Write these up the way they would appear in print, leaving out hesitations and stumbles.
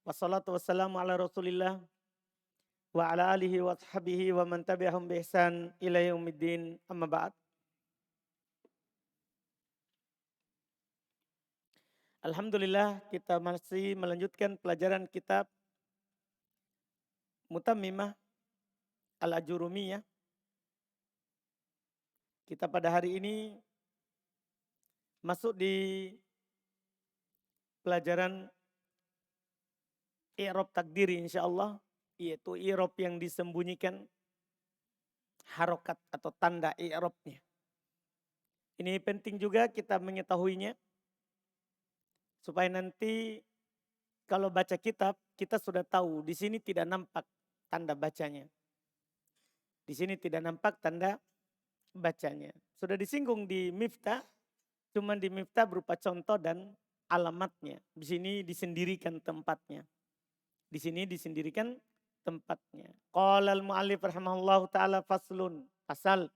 Wassalatu wassalamu ala Rasulillah wa ala alihi wa sahbihi wa man tabi'ahum bi ihsan ila yaumiddin amma ba'd. Alhamdulillah kita masih melanjutkan pelajaran kitab Mutammimah Al-Ajurumiyah. Kita pada hari ini masuk di pelajaran i'rab takdiri insyaallah, yaitu i'rab yang disembunyikan harokat atau tanda i'rabnya. Ini penting juga kita mengetahuinya supaya nanti kalau baca kitab kita sudah tahu di sini tidak nampak tanda bacanya. Di sini tidak nampak tanda bacanya. Sudah disinggung di Miftah, cuman di Miftah berupa contoh dan alamatnya. Di sini disendirikan tempatnya. Di sini disendirikan tempatnya. Qala al-mu'allif rahimahullahu taala faslun, pasal.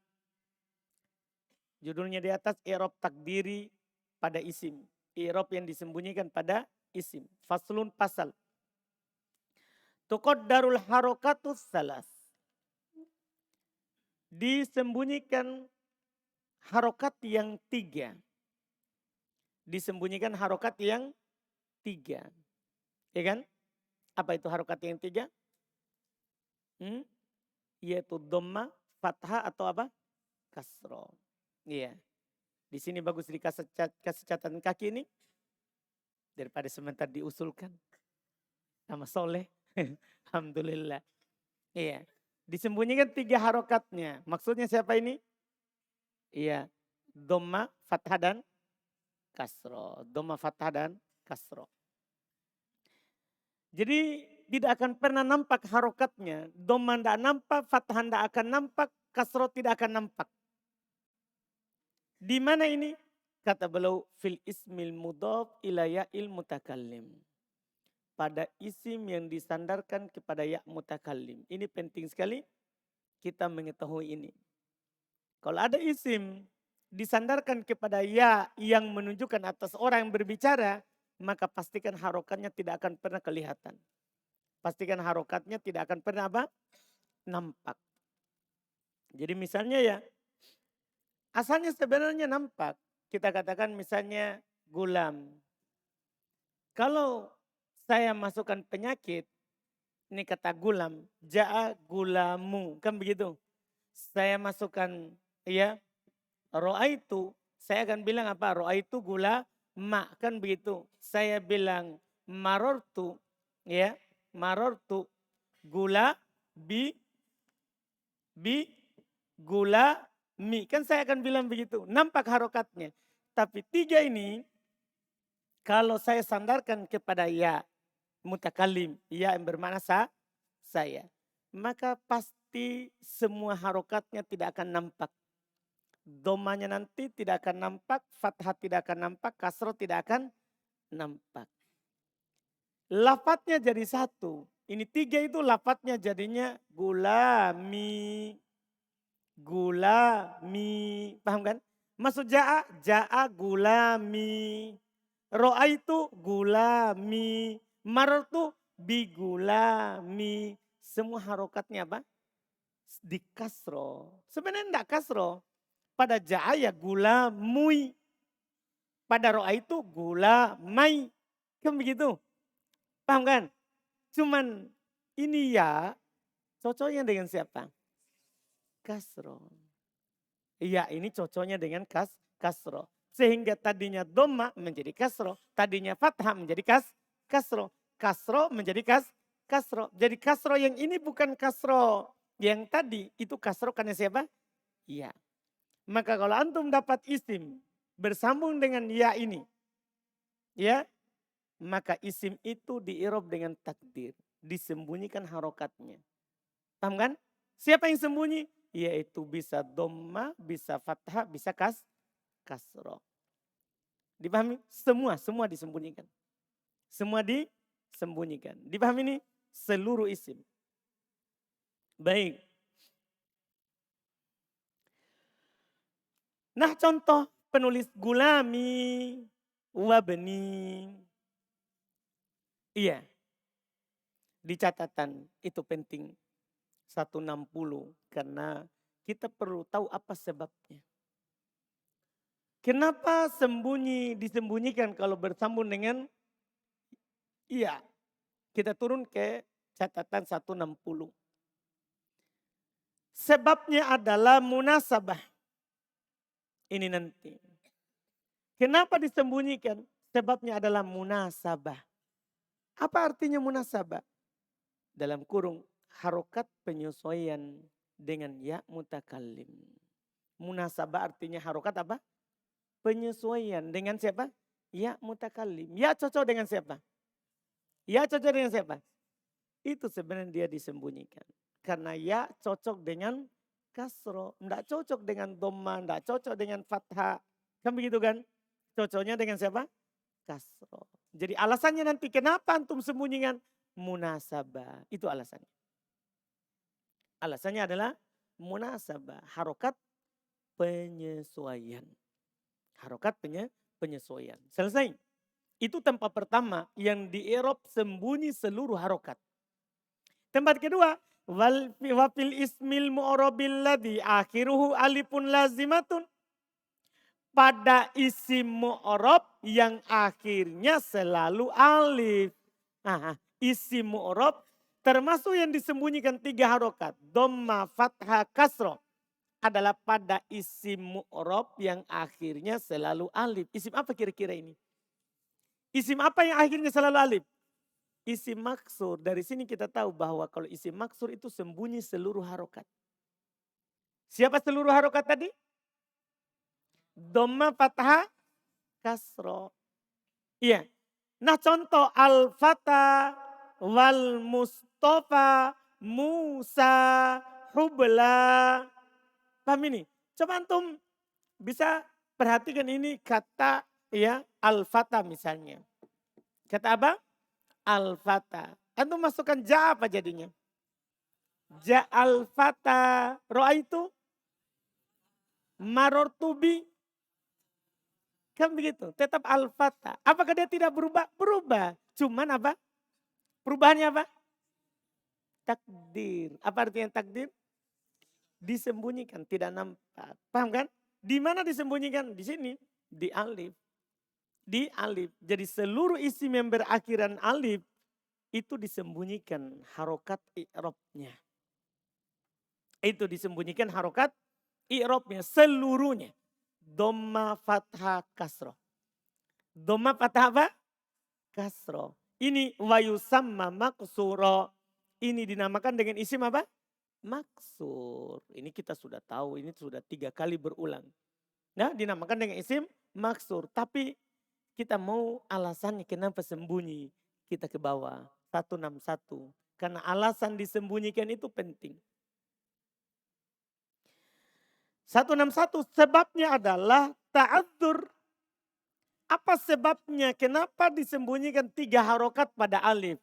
Judulnya di atas i'rab takdiri pada isim. I'rab yang disembunyikan pada isim. Faslun, pasal. Tuqaddarul harakatus salas. Disembunyikan harokat yang tiga. Disembunyikan harokat yang tiga. Ya kan? Apa itu harokat yang tiga? Yaitu dhamma, fathah atau apa? Kasroh. Iya. Di sini bagus dikasih catatan kaki ini. Daripada sebentar diusulkan. Sama soleh. Alhamdulillah. Iya. Disembunyikan tiga harokatnya. Maksudnya siapa ini? Iya. Dhamma, fathah dan kasroh. Dhamma, fathah dan kasroh. Jadi tidak akan pernah nampak harokatnya. Dhamma tidak nampak, fathah tidak akan nampak, kasroh tidak akan nampak. Di mana ini? Kata beliau, fil ismil mudhaf ila ya'il mutakallim. Pada isim yang disandarkan kepada ya' mutakallim. Ini penting sekali kita mengetahui ini. Kalau ada isim disandarkan kepada ya yang menunjukkan atas orang yang berbicara, maka pastikan harokatnya tidak akan pernah kelihatan. Pastikan harokatnya tidak akan pernah apa? Nampak. Jadi misalnya ya, asalnya sebenarnya nampak. Kita katakan misalnya gulam. Kalau saya masukkan penyakit, ini kata gulam, ja'a gulamu, kan begitu. Saya masukkan ya, ro'aitu, saya akan bilang apa? Ro'aitu gula ma, kan begitu. Saya bilang marortu, ya, marortu gula bi gula mi. Kan saya akan bilang begitu. Nampak harokatnya. Tapi tiga ini kalau saya sandarkan kepada ya mutakalim, ya yang bermakna saya, maka pasti semua harokatnya tidak akan nampak. Domanya nanti tidak akan nampak, fathah tidak akan nampak, kasroh tidak akan nampak. Lafadznya jadi satu. Ini tiga itu lafadznya jadinya gulami. Gulami. Paham kan? Maksud ja'a gulami. Ro'a itu gulami. Marartu bigulami. Semua harokatnya apa? Di kasro. Sebenarnya enggak kasro. Pada ja'a ya gulamui. Pada ro'a itu gulamai. Kan begitu? Paham kan? Cuman ini ya cocoknya dengan siapa? Kasro. Iya, ini cocoknya dengan kasro. Sehingga tadinya dhamma menjadi kasro. Tadinya fathah menjadi kasro. Kasro menjadi kasro. Jadi kasro yang ini bukan kasro yang tadi. Itu kasro karena siapa? Iya. Maka kalau antum dapat isim bersambung dengan ya ini. Ya. Maka isim itu diirob dengan takdir. Disembunyikan harokatnya. Paham kan? Siapa yang sembunyi? Yaitu bisa dhamma, bisa fathah, bisa kasroh. Dipahami? Semua disembunyikan. Semua disembunyikan. Dipahami ini? Seluruh isim. Baik. Nah contoh penulis gulami, wabni. Iya. Di catatan itu penting 160 karena kita perlu tahu apa sebabnya. Kenapa disembunyikan kalau bersambung dengan iya. Kita turun ke catatan 160. Sebabnya adalah munasabah. Ini nanti. Kenapa disembunyikan? Sebabnya adalah munasabah. Apa artinya munasabah? Dalam kurung harokat penyesuaian dengan ya mutakallim. Munasabah artinya harokat apa? Penyesuaian dengan siapa? Ya mutakallim. Ya cocok dengan siapa? Ya cocok dengan siapa? Itu sebenarnya dia disembunyikan. Karena ya cocok dengan kasro. Tidak cocok dengan dhamma, tidak cocok dengan fathah. Kan begitu kan? Cocoknya dengan siapa? Kasro. Jadi alasannya nanti kenapa antum sembunyikan? Munasabah. Itu alasannya. Alasannya adalah munasabah. Harokat penyesuaian. Harokat penyesuaian. Selesai. Itu tempat pertama yang di Arab sembunyi seluruh harokat. Tempat kedua, wafil ismil mu'arabil ladhi akhiruhu alifun lazimatun. Pada isim mu'arab yang akhirnya selalu alif. Nah, isim mu'arab termasuk yang disembunyikan 3 harokat. Dhamma, fathah, kasroh. Adalah pada isim mu'arab yang akhirnya selalu alif. Isim apa kira-kira ini? Isim apa yang akhirnya selalu alif? Isim maksur. Dari sini kita tahu bahwa kalau isim maksur itu sembunyi seluruh harokat. Siapa seluruh harokat tadi? Dhamma, fathah, kasro. Iya. Nah contoh al-fata, wal mustafa, Musa, hubla. Paham ini? Coba antum bisa perhatikan ini kata ya al-fata misalnya. Kata apa? Al-fata. Antum masukkan ja apa jadinya? Ja al-fata. Ro'a itu? Marortubi. Kan begitu. Tetap al-fata. Apakah dia tidak berubah? Berubah. Cuman apa? Perubahannya apa? Takdir. Apa artinya takdir? Disembunyikan, tidak nampak. Paham kan? Di mana disembunyikan? Di sini. Di alif. Di alif. Jadi seluruh isim yang berakhiran alif itu disembunyikan harokat i'rabnya. Itu disembunyikan harokat i'rabnya seluruhnya. Dhamma, fathah, kasroh. Dhamma, fathah apa? Kasroh. Ini wayusamma maksuro. Ini dinamakan dengan isim apa? Maksur. Ini kita sudah tahu, ini sudah 3 kali berulang. Nah, dinamakan dengan isim maksur. Tapi kita mau alasannya kenapa sembunyi. Kita ke bawah, 161. Karena alasan disembunyikan itu penting. 161 sebabnya adalah ta'adzur. Apa sebabnya? Kenapa disembunyikan 3 harokat pada alif?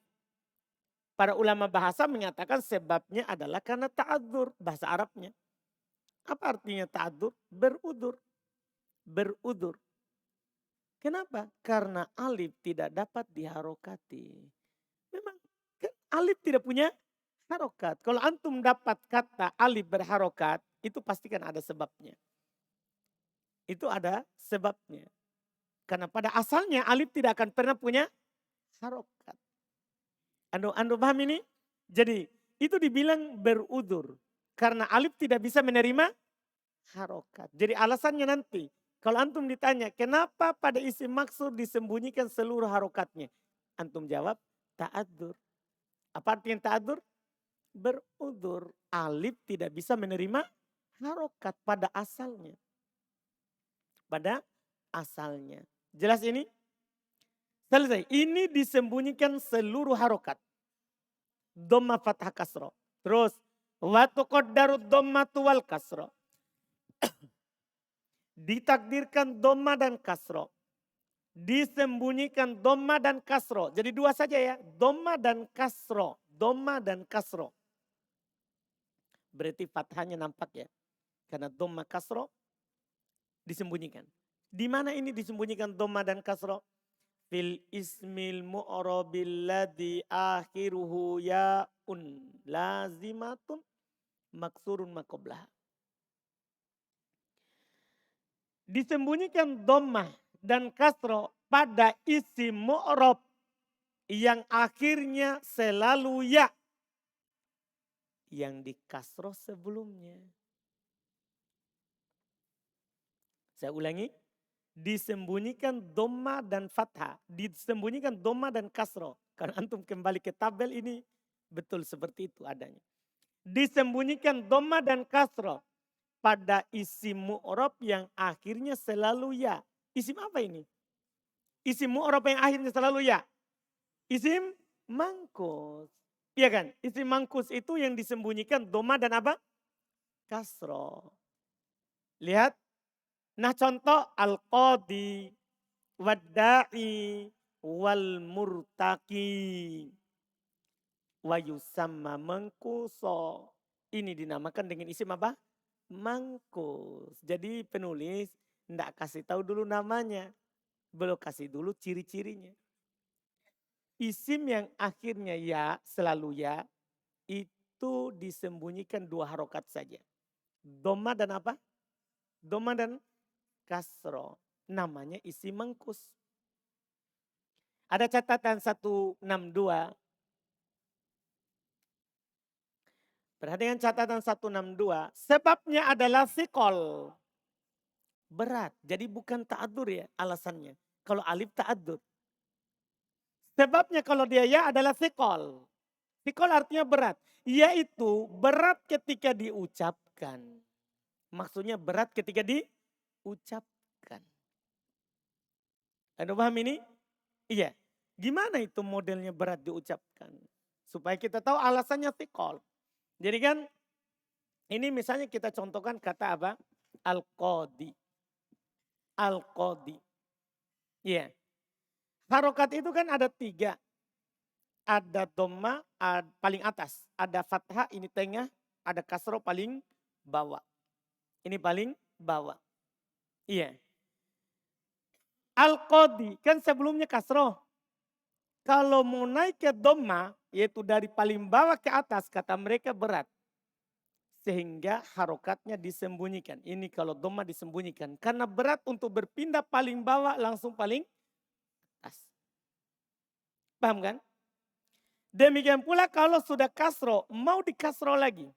Para ulama bahasa mengatakan sebabnya adalah karena ta'adzur. Bahasa Arabnya. Apa artinya ta'adzur? Berudur. Berudur. Kenapa? Karena alif tidak dapat diharokati. Memang kan alif tidak punya harokat. Kalau antum dapat kata alif berharokat, itu pasti kan ada sebabnya. Itu ada sebabnya. Karena pada asalnya alif tidak akan pernah punya harokat. Anda paham ini? Jadi itu dibilang berudur. Karena alif tidak bisa menerima harokat. Jadi alasannya nanti. Kalau antum ditanya kenapa pada isim maksud disembunyikan seluruh harokatnya. Antum jawab ta'adzur. Apa artinya ta'adzur? Berudur. Alif tidak bisa menerima harokat pada asalnya. Pada asalnya. Jelas ini? Selesai. Ini disembunyikan seluruh harokat. Dhamma, fathah, kasro. Terus. Wa tuqaddaru dhammatu wal kasro. Ditakdirkan dhamma dan kasro. Disembunyikan dhamma dan kasro. Jadi 2 saja ya. Dhamma dan kasro. Dhamma dan kasro. Berarti fathahnya nampak ya. Karena dhamma kasro disembunyikan. Di mana ini disembunyikan dhamma dan kasro? fil ismil mu'rabil ladzi akhiruhu ya'un lazimatun maksurun maqoblah. Disembunyikan dhammah dan kasro pada isim mu'rab yang akhirnya selalu ya. Yang di kasro sebelumnya. Saya ulangi. Disembunyikan dhammah dan fathah. Disembunyikan dhammah dan kasro. Kalau antum kembali ke tabel ini betul seperti itu adanya. Disembunyikan dhammah dan kasro pada isim mu'rab yang akhirnya selalu ya. Isim apa ini? Isim mu'rab yang akhirnya selalu ya. Isim mangkus. Iya kan? Isim mangkus itu yang disembunyikan dhammah dan apa? Kasro. Lihat. Nah contoh al-qadi, wadda'i, wal murtaki. Wa yusamma mangkuso. Ini dinamakan dengan isim apa? Mangkus. Jadi penulis tidak kasih tahu dulu namanya. Belum kasih dulu ciri-cirinya. Isim yang akhirnya ya, selalu ya, itu disembunyikan 2 harokat saja. Doma dan apa? Doma dan kasro. Namanya isim mangkus. Ada catatan 162. Perhatikan catatan 162. Sebabnya adalah sikol. Berat. Jadi bukan ta'adur ya alasannya. Kalau alif ta'adur. Sebabnya kalau dia ya adalah sikol. Sikol artinya berat. Yaitu berat ketika diucapkan. Maksudnya berat ketika diucapkan. Anda paham ini? Iya. Gimana itu modelnya berat diucapkan? Supaya kita tahu alasannya sikol. Jadi kan ini misalnya kita contohkan kata apa? Al-qadi. Al-qadi. Iya. Harokat itu kan ada 3. Ada dhamma paling atas. Ada fathah ini tengah. Ada kasro paling bawah. Ini paling bawah. Iya. Al-qadi kan sebelumnya kasro. Kalau mau naik ke dhamma yaitu dari paling bawah ke atas kata mereka berat. Sehingga harokatnya disembunyikan. Ini kalau dhamma disembunyikan. Karena berat untuk berpindah paling bawah langsung paling atas. Paham kan? Demikian pula kalau sudah kasro, mau dikasro lagi.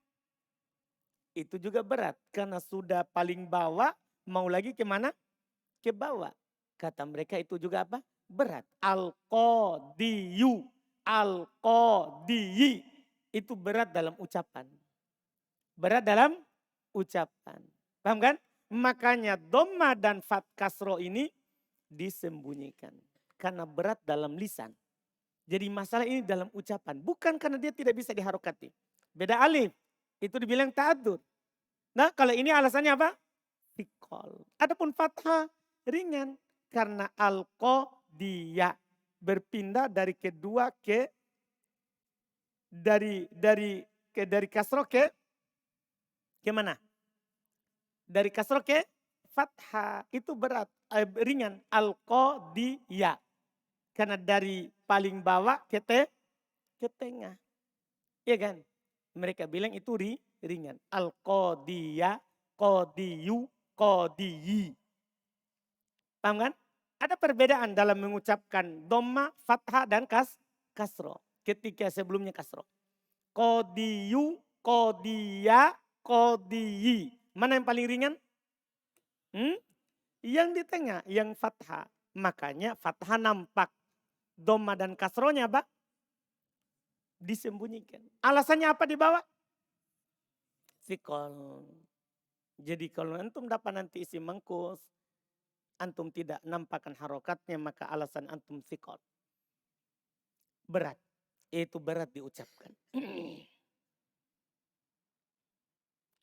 Itu juga berat. Karena sudah paling bawah, mau lagi kemana? Ke bawah. Kata mereka itu juga apa? Berat. Al-qadiyu. Al-qadiyi. Itu berat dalam ucapan. Berat dalam ucapan. Paham kan? Makanya dhamma dan fat kasro ini disembunyikan. Karena berat dalam lisan. Jadi masalah ini dalam ucapan. Bukan karena dia tidak bisa diharokati. Beda alif. Itu dibilang ta'adur. Nah kalau ini alasannya apa? Fikol. Adapun fathah ringan. Karena al-qadiyah. Berpindah dari kedua ke dari kasro ke mana? Dari kasro ke fathah. Itu berat. Ringan. Al-qadiyah. Karena dari paling bawah ke tengah. Iya kan? Mereka bilang itu ringan. Al-qadiyah, qadiyu, qadiyi. Paham kan? Ada perbedaan dalam mengucapkan dhamma, fathah dan kasro. Ketika sebelumnya kasro. Qadiyu, qadiyah, qadiyi. Mana yang paling ringan? Yang di tengah, yang fathah. Makanya fathah nampak. Dhamma dan kasronya apa? Disembunyikan. Alasannya apa di bawah? Fikol. Jadi kalau antum dapat nanti isim mangkus, antum tidak nampakkan harokatnya, maka alasan antum fikol. Berat. Itu berat diucapkan.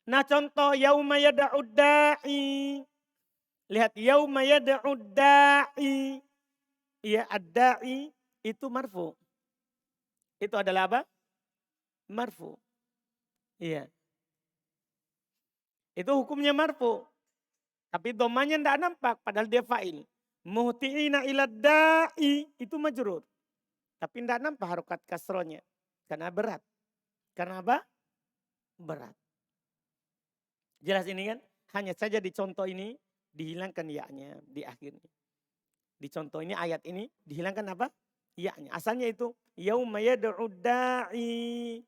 Nah contoh yauma yada'ud da'i. Lihat yauma yada'ud da'i. Iya ad-da'i itu marfu. Itu adalah apa? Marfu. Iya. Itu hukumnya marfu. Tapi domanya tidak nampak padahal dia fa'il. Muhti'ina ila da'i itu majrur. Tapi tidak nampak harokat kasronya. Karena berat. Karena apa? Berat. Jelas ini kan? Hanya saja di contoh ini dihilangkan ya-nya di akhirnya. Di contoh ini ayat ini dihilangkan apa? Ya-nya. Asalnya itu yauma yad'u da'i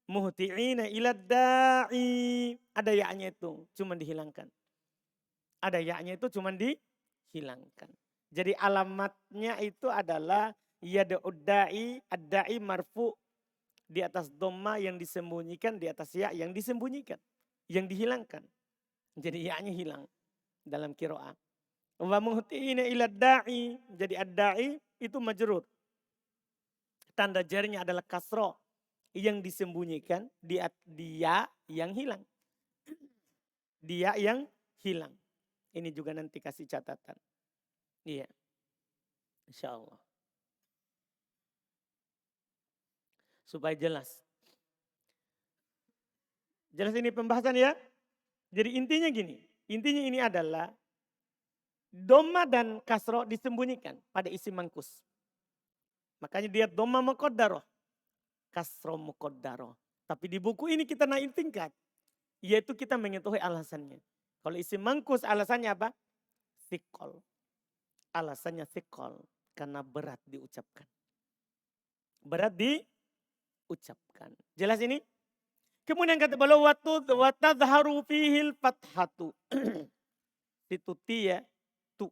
muhti'ina ila da'i. Ada ya-nya itu cuma dihilangkan. Ada ya-nya itu cuma dihilangkan. Jadi alamatnya itu adalah yad'u da'i, ad-da'i marfu di atas dhamma yang disembunyikan, di atas ya yang disembunyikan, yang dihilangkan. Jadi ya-nya hilang dalam qiraah. Wa muhti'ina ila da'i, jadi ad-da'i itu majrur. Tanda jarinya adalah kasro yang disembunyikan, dia yang hilang. Dia yang hilang. Ini juga nanti kasih catatan. Iya. Insyaallah. Supaya jelas. Jelas ini pembahasan ya? Jadi intinya gini. Intinya ini adalah dhamma dan kasro disembunyikan pada isim mangkus. Makanya dia dhamma muqaddarah. Kasro muqaddarah. Tapi di buku ini kita naik tingkat. Yaitu kita mengetahui alasannya. Kalau isim mangkus alasannya apa? Thiqal. Alasannya thiqal. Karena berat diucapkan. Berat diucapkan. Jelas ini? Kemudian kata beliau watadharu fihil fathatu. Itu ya, tu.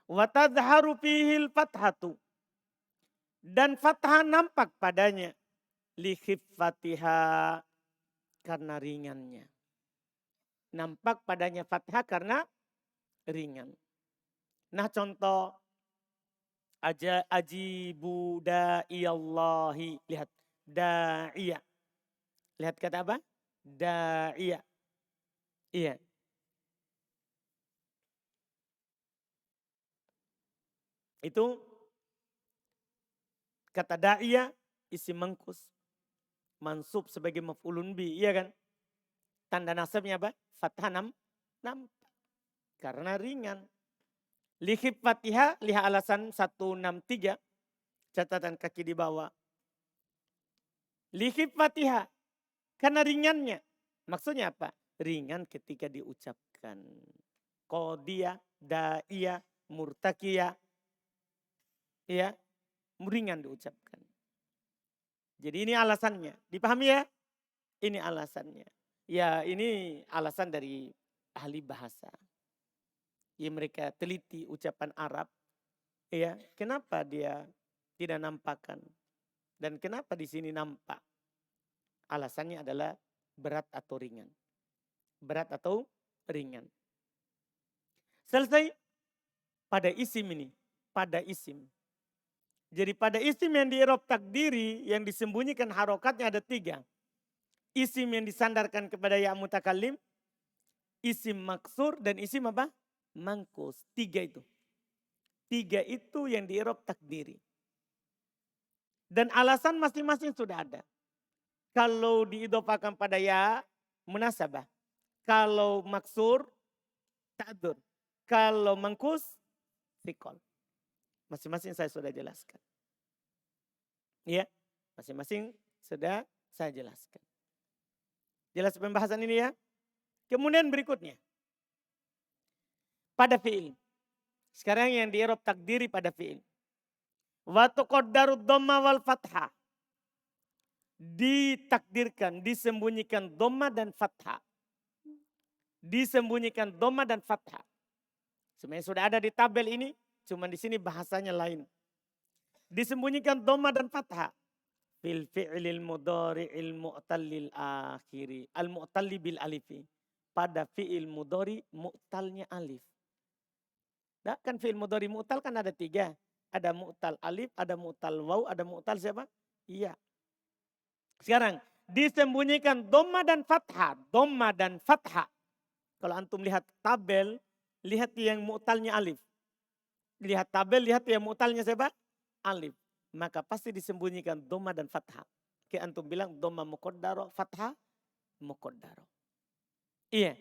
Watadharu fihil fathatu. Dan fathah nampak padanya. Likhifatiha karena ringannya. Nampak padanya fathah karena ringan. Nah contoh ajibu da'iyallahi. Lihat. Da'iya. Lihat kata apa? Da'iya. Iya. Itu kata da'iya isim mangkus. Mansub sebagai maf'ulun bi. Iya kan? Tanda nasabnya apa? Fathah nampak. Karena ringan. Lihib fatihah, lihat alasan 163. Catatan kaki di bawah. Lihib fatihah. Karena ringannya. Maksudnya apa? Ringan ketika diucapkan. Qadiyah, da'iyah, murtakiyah. Ya, ringan diucapkan. Jadi ini alasannya. Dipahami ya? Ini alasannya. Ya ini alasan dari ahli bahasa. Ya mereka teliti ucapan Arab. Ya, kenapa dia tidak nampakkan? Dan kenapa di sini nampak? Alasannya adalah berat atau ringan. Berat atau ringan. Selesai pada isim ini. Pada isim. Jadi pada isim yang di i'rab takdiri yang disembunyikan harokatnya ada 3. Isim yang disandarkan kepada ya mutakallim, isim maksur dan isim apa? Mangkus. 3 itu. 3 itu yang di i'rab takdiri. Dan alasan masing-masing sudah ada. Kalau diidofakan pada ya, munasabah. Kalau maksur, ta'dur. Kalau mangkus, thiqal. Masing-masing saya sudah jelaskan. Ya, masing-masing sudah saya jelaskan. Jelas pembahasan ini ya? Kemudian berikutnya. Pada fi'il. Sekarang yang di i'rab takdiri pada fi'il. Wa tuqaddaru dhamma wal fathah. Ditakdirkan, disembunyikan dhamma dan fathah. Disembunyikan dhamma dan fathah. Sebenarnya sudah ada di tabel ini, cuma di sini bahasanya lain. Disembunyikan dhamma dan fathah. Fil fi'lil mudhari'il mu'tallil akhiri. Al-mu'talli bil alifi. Pada fi'il mudhari mu'talnya alif. Nah, kan fi'il mudhari mu'tal kan ada 3. Ada mu'tal alif, ada mu'tal waw, ada mu'tal siapa? Iya. Sekarang disembunyikan dhamma dan fathah. Dhamma dan fathah. Kalau antum lihat tabel, lihat yang mu'talnya alif. Lihat tabel, lihat yang mu'talnya siapa? Alif. Maka pasti disembunyikan dhamma dan fathah. Kayak antum bilang dhamma muqaddaro, fathah muqaddaro. Iya.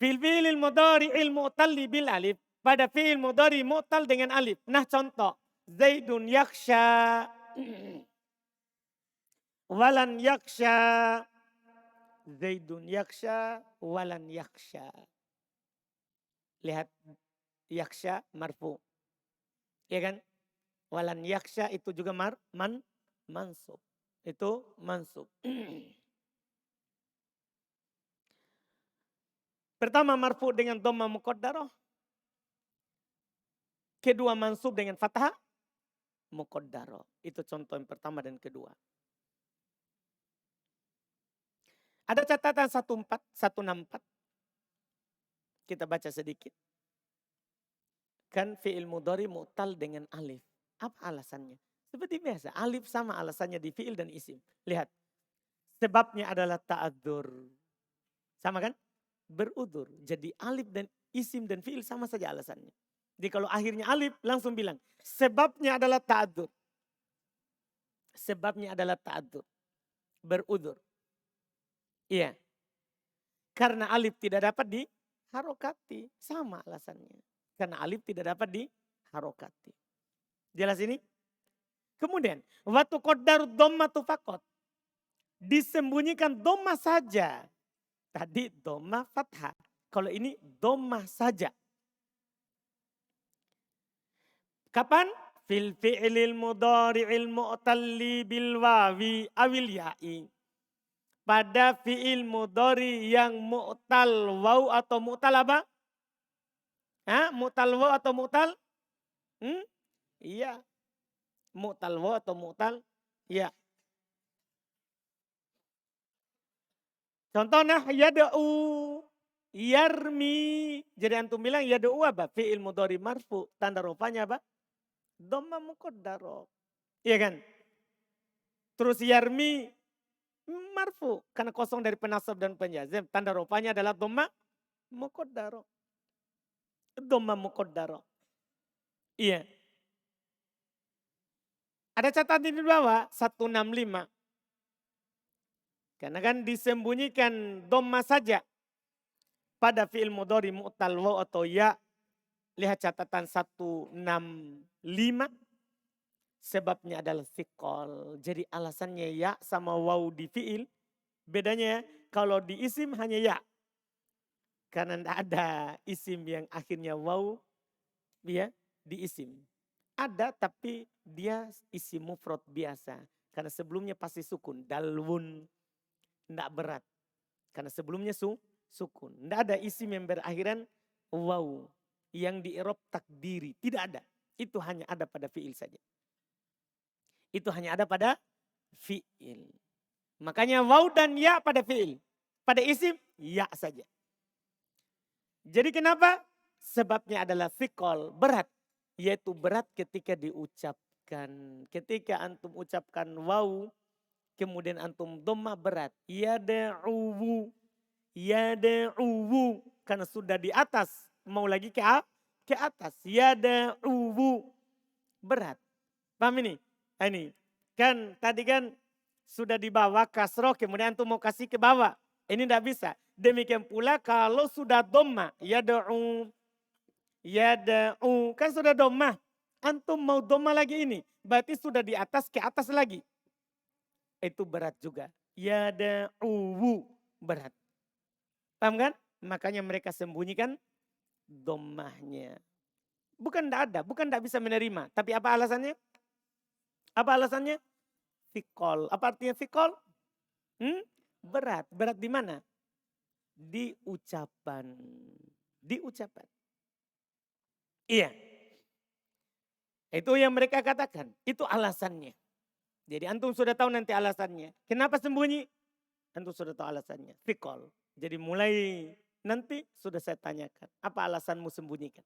Fil fi'il mudhari'il mu'talli bil alif. Pada fi'il mudhari mu'tal dengan alif. Nah contoh. Zaidun yaksha. Walan yaksha. Zaidun yaksha. Walan yaksha. Lihat. Yaksha marfu. Ya kan? Walan yaksha itu juga mansub. Itu mansub. Pertama marfu dengan dhamma muqaddarah. Kedua mansub dengan fathah muqaddarah. Itu contoh yang pertama dan kedua. Ada catatan 164. Kita baca sedikit. Kan fi'il mudhari mu'tal dengan alif. Apa alasannya? Seperti biasa, alif sama alasannya di fi'il dan isim. Lihat. Sebabnya adalah ta'adzur. Sama kan? Berudur. Jadi alif dan isim dan fi'il sama saja alasannya. Jadi kalau akhirnya alif langsung bilang. Sebabnya adalah ta'adzur. Sebabnya adalah ta'adzur. Berudur. Iya. Karena alif tidak dapat diharokati. Sama alasannya. Karena alif tidak dapat diharokati. Jelas ini? Kemudian. Watu qaddaru dhammatu faqat. Disembunyikan dhammah saja. Tadi dhammah fathah. Kalau ini dhammah saja. Kapan? Fil fi'lil mudhari'il mu'talli bil wawi awil ya'i. Pada fi'il mudhari yang mu'tal waw atau mu'tal apa? Mu'tal waw atau mu'tal? Iya. Mu'tal waw atau mu'tal? Iya. Contohnya yada'u, yarmi. Jadi antum bilang yada'u apa? Fi'il mudhari marfu. Tanda rupanya apa? Dhamma muqaddarah. Iya kan? Terus yarmi marfu. Karena kosong dari penasab dan penjazm. Tanda rupanya adalah dhamma muqaddarah. Dhamma muqaddarah. Iya. Ada catatan di bawah 165. Karena kan disembunyikan dhamma saja pada fi'il mudhari mu'tal waw atau ya. Lihat catatan 165. Sebabnya adalah thiqal. Jadi alasannya ya sama waw di fi'il. Bedanya kalau di isim hanya ya. Karena tidak ada isim yang akhirnya waw ya, di isim. Ada tapi dia isim mufrad biasa. Karena sebelumnya pasti sukun. Dalwun. Tidak berat. Karena sebelumnya sukun. Tidak ada isim yang berakhiran waw. Yang di i'rab takdiri. Tidak ada. Itu hanya ada pada fi'il saja. Itu hanya ada pada fi'il. Makanya waw dan ya pada fi'il. Pada isim ya saja. Jadi kenapa? Sebabnya adalah thiqal. Berat. Yaitu berat ketika diucapkan. Ketika antum ucapkan waw. Kemudian antum dhamma berat. Yada'uwu. Yada'uwu. Karena sudah di atas. Mau lagi ke atas. Yada'uwu. Berat. Paham ini? Nah, ini. Kan tadi kan sudah di bawah kasroh. Kemudian antum mau kasih ke bawah. Ini tidak bisa. Demikian pula kalau sudah dhamma. Yada'u. Yada'u. Kan sudah dhamma. Antum mau dhamma lagi ini. Berarti sudah di atas ke atas lagi. Itu berat juga. Yada'uwu. Berat. Paham kan? Makanya mereka sembunyikan dhammahnya. Bukan tidak ada. Bukan tidak bisa menerima. Tapi apa alasannya? Apa alasannya? Thiqal. Apa artinya thiqal? Berat. Berat di mana? Di ucapan. Di ucapan. Iya. Itu yang mereka katakan. Itu alasannya. Jadi antum sudah tahu nanti alasannya. Kenapa sembunyi? Antum sudah tahu alasannya. Thiqal. Jadi mulai nanti sudah saya tanyakan. Apa alasanmu sembunyikan?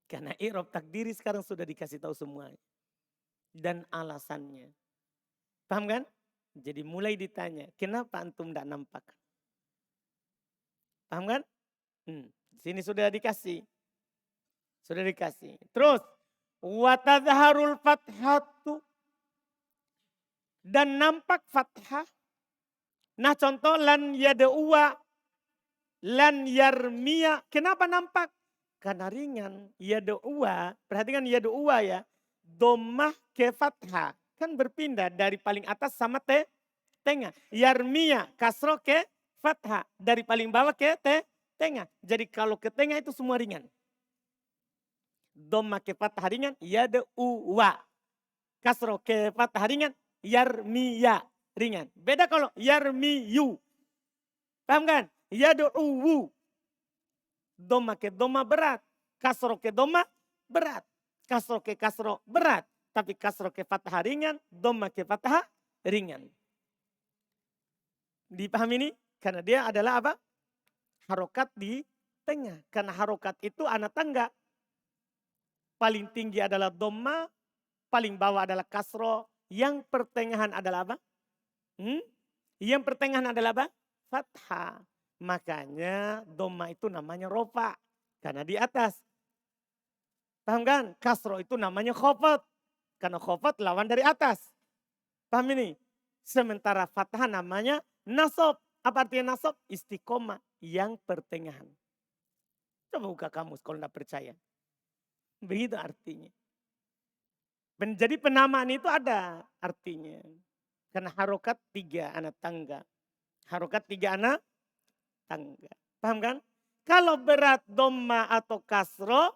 Karena i'rab takdiri sekarang sudah dikasih tahu semuanya. Dan alasannya. Paham kan? Jadi mulai ditanya. Kenapa antum tidak nampak? Paham kan? Sini sudah dikasih. Sudah dikasih. Terus. Watadharul fathatu. Dan nampak fathah. Nah contoh lan yada'uwa. lan yarmiya. Kenapa nampak? Karena ringan. Yad'uwa, perhatikan yad'uwa ya. Dhammah ke fathah. Kan berpindah dari paling atas sama tengah. Yarmiya kasro ke fathah. Dari paling bawah ke tengah. Jadi kalau ke tengah itu semua ringan. Dhammah ke fathah ringan. Yad'uwa. Kasro ke fathah ringan. Yarmiya ringan. Beda kalau yarmiyu. Paham kan? Yad'uwu. Doma ke doma berat. Kasro ke doma berat. Kasro ke kasro berat. Tapi kasro ke fathah ringan. Doma ke fathah ringan. Dipahami ini? Karena dia adalah apa? Harokat di tengah. Karena harokat itu anak tangga. Paling tinggi adalah doma. Paling bawah adalah kasro. Yang pertengahan adalah apa? Yang pertengahan adalah apa? Fathah. Makanya doma itu namanya rofa. Karena di atas. Paham kan? Kasro itu namanya khofat. Karena khofat lawan dari atas. Paham ini? Sementara fathah namanya nasob. Apa artinya nasob? Istiqomah. Yang pertengahan. Coba buka kamus kalau tidak percaya. Begitu artinya. Jadi penamaan itu ada artinya. Karena harokat 3 anak tangga. Harokat 3 anak tangga. Paham kan? Kalau berat doma atau kasro,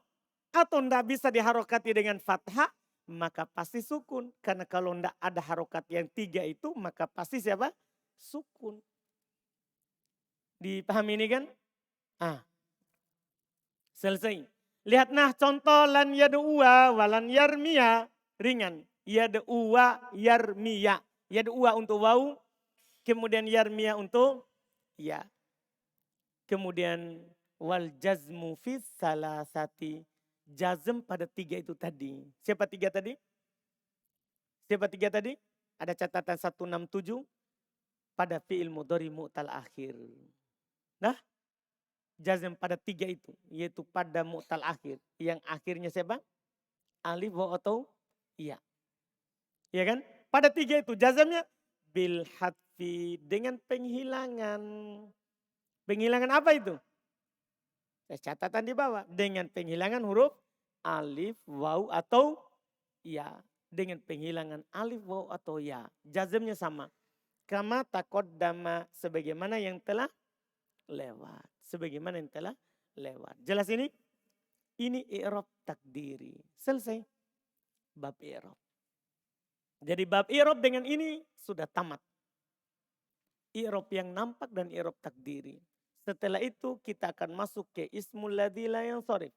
atau tidak bisa diharokati dengan fathah, maka pasti sukun. Karena kalau tidak ada harokat yang 3 itu, maka pasti siapa? Sukun. Dipahami ini kan? Selesai. Lihat nah contoh lan yad'uwa walan yarmiya. Ringan. Yad'uwa yarmiya. Yad'uwa untuk wau. Kemudian yarmiya untuk ya. Kemudian wal jazmu fis salasati. Jazm pada 3 itu tadi. Siapa 3 tadi? Siapa 3 tadi? Ada catatan 167 pada fi'il mudhari mu'tal akhir. Nah, jazm pada 3 itu. Yaitu pada mu'tal akhir. Yang akhirnya siapa? Alif, waw atau iya. Ya kan? Pada 3 itu jazmnya bil hadfi dengan penghilangan. Penghilangan apa itu? Catatan di bawah. Dengan penghilangan huruf alif, waw atau ya. Dengan penghilangan alif, waw atau ya. Jazmnya sama. Kama taqaddama sebagaimana yang telah lewat. Sebagaimana yang telah lewat. Jelas ini? Ini i'rab takdiri. Selesai. Bab i'rab. Jadi bab i'rab dengan ini sudah tamat. I'rab yang nampak dan i'rab takdiri. Setelah itu kita akan masuk ke ismul ladzi la yansharif.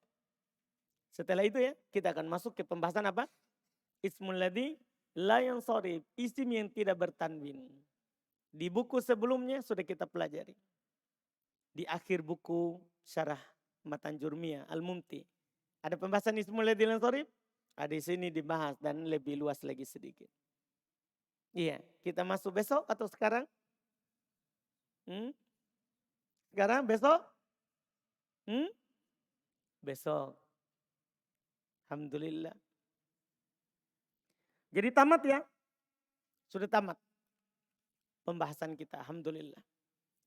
Setelah itu ya kita akan masuk ke pembahasan apa? Ismul ladzi la yansharif. Isim yang tidak bertanwin. Di buku sebelumnya sudah kita pelajari. Di akhir buku syarah Matan Jurmiyah Al-Mumti. Ada pembahasan ismul ladzi la yansharif? Di sini dibahas dan lebih luas lagi sedikit. Iya, kita masuk besok atau sekarang? Sekarang, besok? Besok. Alhamdulillah. Jadi tamat ya. Sudah tamat. Pembahasan kita, alhamdulillah.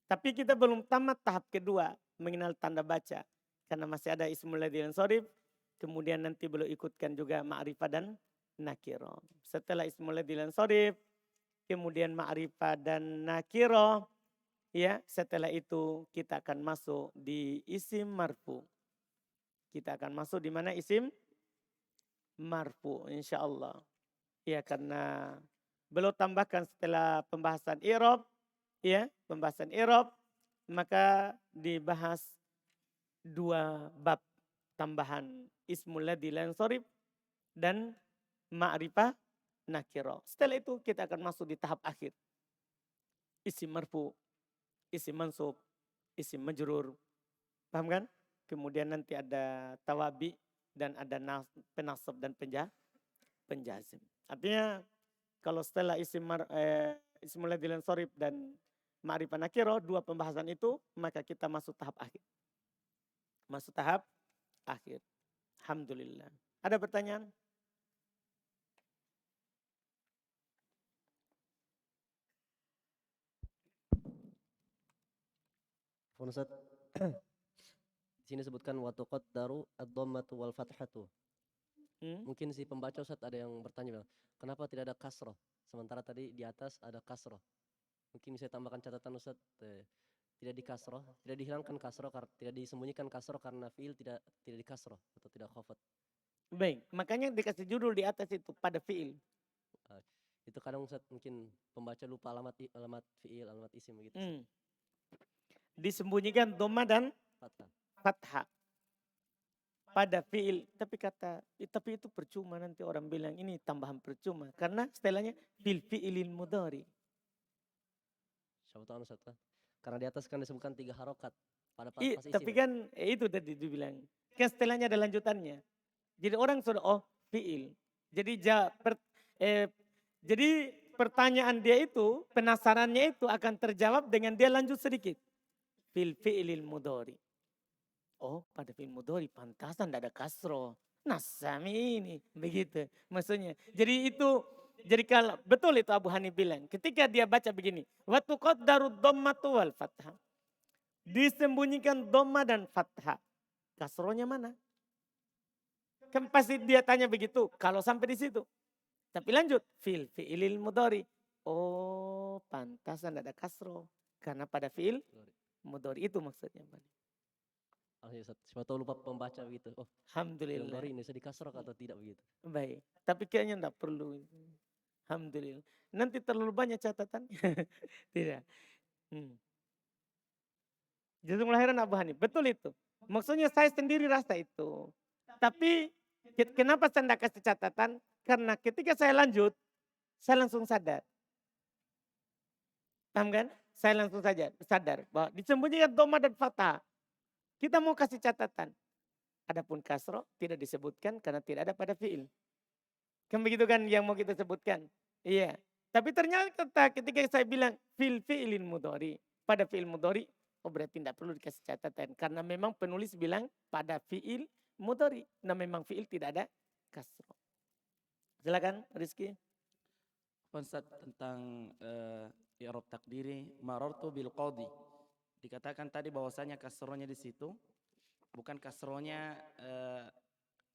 Tapi kita belum tamat tahap kedua. Mengenal tanda baca. Karena masih ada ismul ladzi yansharif. Kemudian nanti belum ikutkan juga ma'rifah dan nakirah. Setelah ismul ladzi yansharif. Kemudian ma'rifah dan nakirah. Ya, setelah itu kita akan masuk di isim marfu. Kita akan masuk di mana isim marfu insyaallah. Ya, karena belum tambahkan setelah pembahasan i'rab, ya, pembahasan i'rab, maka dibahas 2 bab tambahan ismul ladzi la yansharif dan ma'rifah nakirah. Setelah itu kita akan masuk di tahap akhir. Isim marfu, isim mansub, isim majrur. Paham kan? Kemudian nanti ada tawabi dan ada penasab dan penjazim. Artinya kalau setelah ismul ladzi la yansharif dan ma'rifah nakirah 2 pembahasan itu maka kita masuk tahap akhir. Masuk tahap akhir. Alhamdulillah. Ada pertanyaan? Ustaz. Di sini sebutkan wa tuqaddaru ad-dhammatu wal fathatu. Hmm? Mungkin si pembaca Ustaz ada yang bertanya bilang, kenapa tidak ada kasroh? Sementara tadi di atas ada kasroh. Mungkin saya tambahkan catatan Ustaz, tidak di kasroh, tidak dihilangkan kasroh, tidak disembunyikan kasroh karena fiil tidak di kasroh atau tidak khafat. Baik, makanya dikasih judul di atas itu pada fiil. Uh, itu kadang Ustaz mungkin pembaca lupa alamat fiil, alamat isim begitu. Ustaz. Disembunyikan dhamma dan Fathah. fathah pada fiil, tapi itu percuma, nanti orang bilang ini tambahan percuma karena setelahnya fil fiilil mudhari. Siapa tahu Ustaz kan? Karena di atas kan disebutkan 3 harokat pada pas isim. Tapi kan itu tadi dibilang kan setelahnya ada lanjutannya. Jadi orang sudah fiil. Jadi pertanyaan dia itu, penasarannya itu akan terjawab dengan dia lanjut sedikit. Fil fiilil mudhari. Oh, pada fiil mudhari pantasan tidak ada kasro. Nasami ini begitu maksudnya. Jadi kalau betul itu Abu Hanif bilang, ketika dia baca begini, wa tuqaddaru dhammatu wal fathah. Disembunyikan dhamma dan fathah. Kasronya mana? Kan pasti dia tanya begitu kalau sampai di situ. Tapi lanjut, fil fiilil mudhari. Oh, pantasan ada kasro karena pada fiil mudhari itu maksudnya. Siapa tahu lupa pembaca begitu. Oh, Alhamdulillah. ini bisa dikasroh atau tidak begitu. Baik, tapi kayaknya enggak perlu. Alhamdulillah. Nanti terlalu banyak catatan. Tidak. Justru melahirkan Abu Hanif. Betul itu. Maksudnya saya sendiri rasa itu. Tapi kenapa saya tidak kasih catatan? Karena ketika saya lanjut, saya langsung sadar. Paham kan? Saya langsung saja sadar bahwa disembunyikan dhamma dan fathah. Kita mau kasih catatan. Adapun kasroh tidak disebutkan karena tidak ada pada fiil. Kan begitu kan yang mau kita sebutkan. Iya. Tapi ternyata ketika saya bilang fil fiilin mudhari, pada fiil mudhari, oh berarti tidak perlu dikasih catatan. Karena memang penulis bilang pada fiil mudhari. Nah memang fiil tidak ada kasroh. Silakan Rizky. Ustaz tentang i'rab takdiri marartu bil qadhi. Dikatakan tadi bahwasanya kasrohnya di situ bukan kasrohnya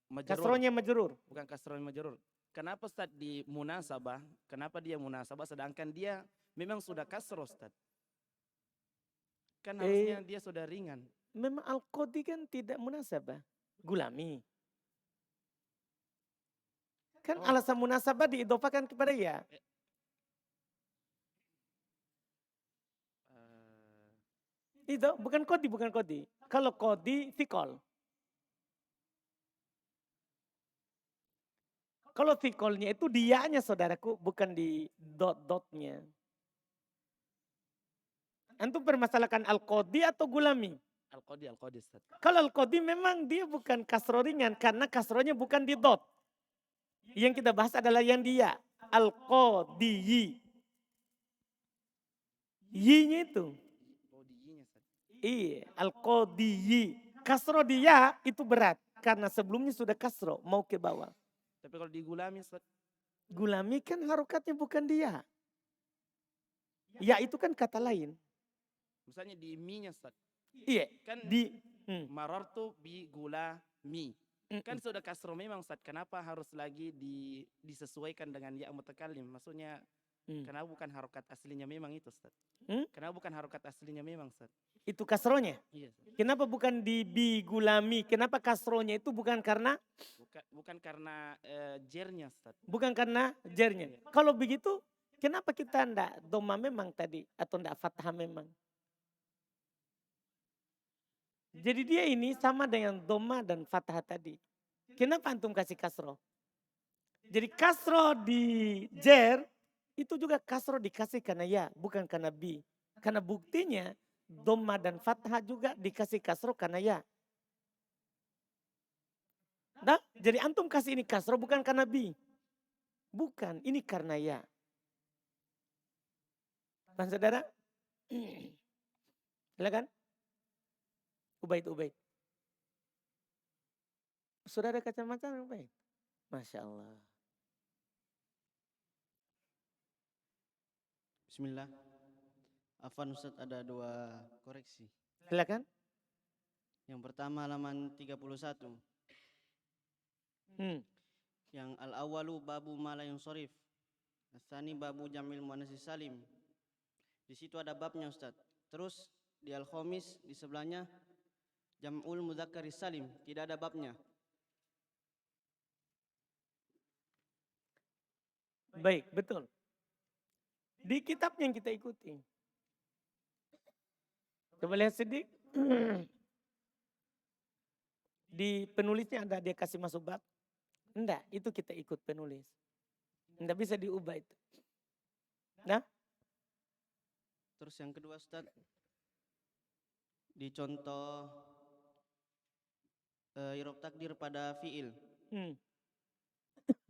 majrur. Kasrohnya majrur. Bukan kasrohnya majrur. Kenapa Ustaz di munasabah? Kenapa dia munasabah sedangkan dia memang sudah kasroh Ustaz? Kan harusnya dia sudah ringan. Memang al-qadhi kan tidak munasabah. Gulami. Kan alasan munasabah diidofakan kepada ya. Itu bukan kodi. Kalau kodi, fikol. Kalau fikolnya itu dianya saudaraku, bukan di dot-dotnya. Antum permasalahkan al-qadi atau gulami? Al-qadi Ustaz. Kalau al-qadi memang dia bukan kasro ringan, karena kasronya bukan di dot. Yang kita bahas adalah yang dia. Al-qadiyi. Yi-nya itu. Iya, al-qadiyi. Kasro dia itu berat. Karena sebelumnya sudah kasro, mau ke bawah. Tapi kalau di gulami Ustaz? Gulami kan harokatnya bukan dia. Ya itu kan kata lain. Misalnya di mi-nya Ustaz? Iya. Kan marartu bi gulami. Kan sudah kasro memang Ustaz. Kenapa harus lagi disesuaikan dengan ya mutakallim? Maksudnya kenapa bukan harokat aslinya memang itu Ustaz? Kenapa bukan harokat aslinya memang Ustaz? Itu kasronya? Iya. Kenapa bukan di bi gulami? Kenapa kasronya itu bukan karena? Bukan karena jernya Ustaz. Bukan karena jernya. Iya. Kalau begitu kenapa kita ndak doma memang tadi atau ndak fathah memang? Jadi dia ini sama dengan doma dan fathah tadi. Kenapa antum kasih kasro? Jadi kasro di jer itu juga kasro dikasih karena ya, bukan karena bi. Karena buktinya doma dan fathah juga dikasih kasro karena ya. Nah, jadi antum kasih ini kasro bukan karena bi. Bukan, ini karena ya. Bang saudara? Silakan. Ubaid. Sudah ada kacamata Ubaid? Masya Allah. Bismillah. Afan Ustaz ada 2 koreksi. Silakan. Yang pertama halaman 31. Yang al-awalu babu ma la yunsharif. Asani babu jamil muannats salim. Di situ ada babnya Ustaz. Terus di al-khamis di sebelahnya jam'ul mudzakkar salim, tidak ada babnya. Baik, betul. Di kitab yang kita ikuti. Coba lihat sedikit. Di penulisnya ada dia kasih masuk bab. Enggak, itu kita ikut penulis. Enggak bisa diubah itu. Nah, Terus yang kedua Ustaz, di contoh i'rab takdir pada fiil.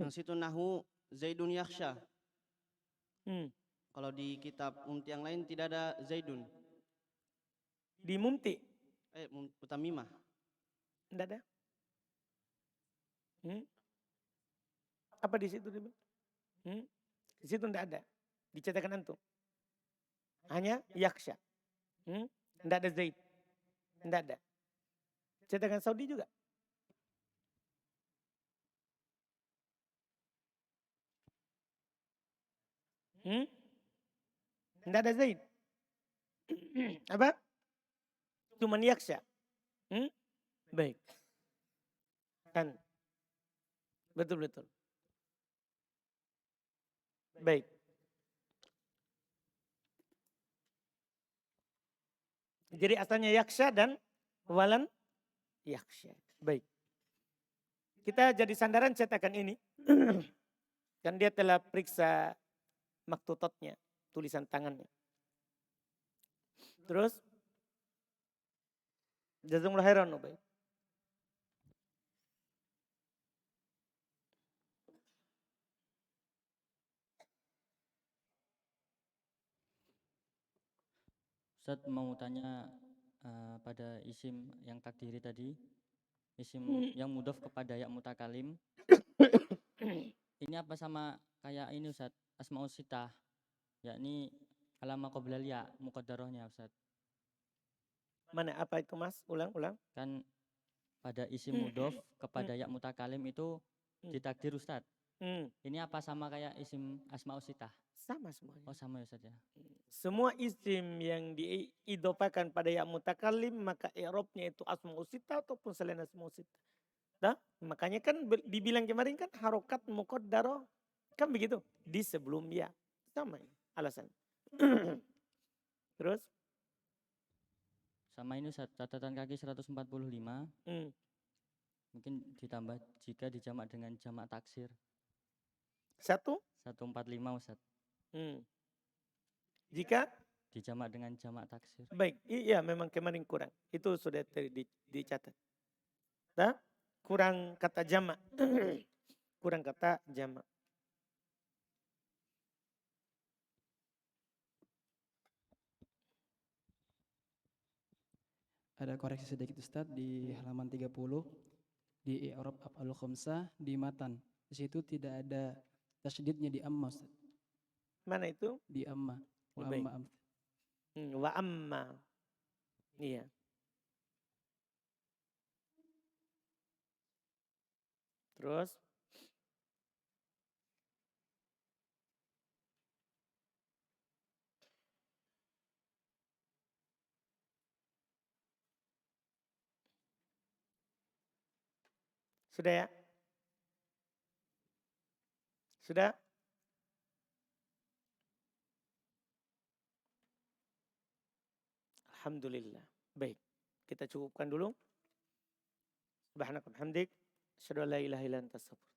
Yang situ nahu Zaidun yakhsha. Kalau di kitab yang lain tidak ada Zaidun. di mumti Utamimah. enggak ada. Apa di situ? Di situ enggak ada. Dicetakan antum. Hanya yaksha. Enggak ada Zaid. Enggak ada. Cetakan Saudi juga. Enggak ada Zaid. Apa? Cuman yaksha. Baik. Kan. Betul-betul. Baik. Jadi asalnya yaksha dan walan yaksha. Baik. Kita jadi sandaran cetakan ini. Kan dia telah periksa maktutotnya, tulisan tangannya. Terus jazakumullah khairan. Baik. Ustaz mau tanya pada isim yang takdiri tadi, isim yang mudhof kepada ya mutakalim. Ini apa sama kayak ini Ustaz, asmaul sitah, yakni alama qoblal ya muqaddarahnya Ustaz. Mana apa itu Mas? Ulang. Kan pada isim mudhof kepada ya mutakalim itu ditakdir Ustaz. Ini apa sama kayak isim asmaul sitah? Sama semuanya. Oh sama ya Ustaz ya. Semua isim yang diidofakan pada ya mutakalim maka i'rabnya itu asmaul sitah ataupun selain asmaul sitah. Nah, makanya kan dibilang kemarin kan harokat muqaddarah kan begitu di sebelum ya. Sama ini alasan. Terus Sama ini Ustaz, catatan kaki 145. Mungkin ditambah jika dijamak dengan jamak taksir. 145 Ustaz. Jika dijamak dengan jamak taksir. Baik, iya memang kemarin kurang. Itu sudah dicatat. Nah, kurang kata jamak. Kurang kata jamak. Ada koreksi sedikit Ustaz di halaman 30 di i'rab af'alul khamsah di matan. Di situ tidak ada tasydidnya di amma Ustaz. Mana itu? Di amma. Wa Baik. amma. Wa amma. Iya. Terus sudah ya? Sudah? Alhamdulillah. Baik, kita cukupkan dulu. Subhanaka wa bihamdik, asyhadu an la ilaha illa anta astaghfiruka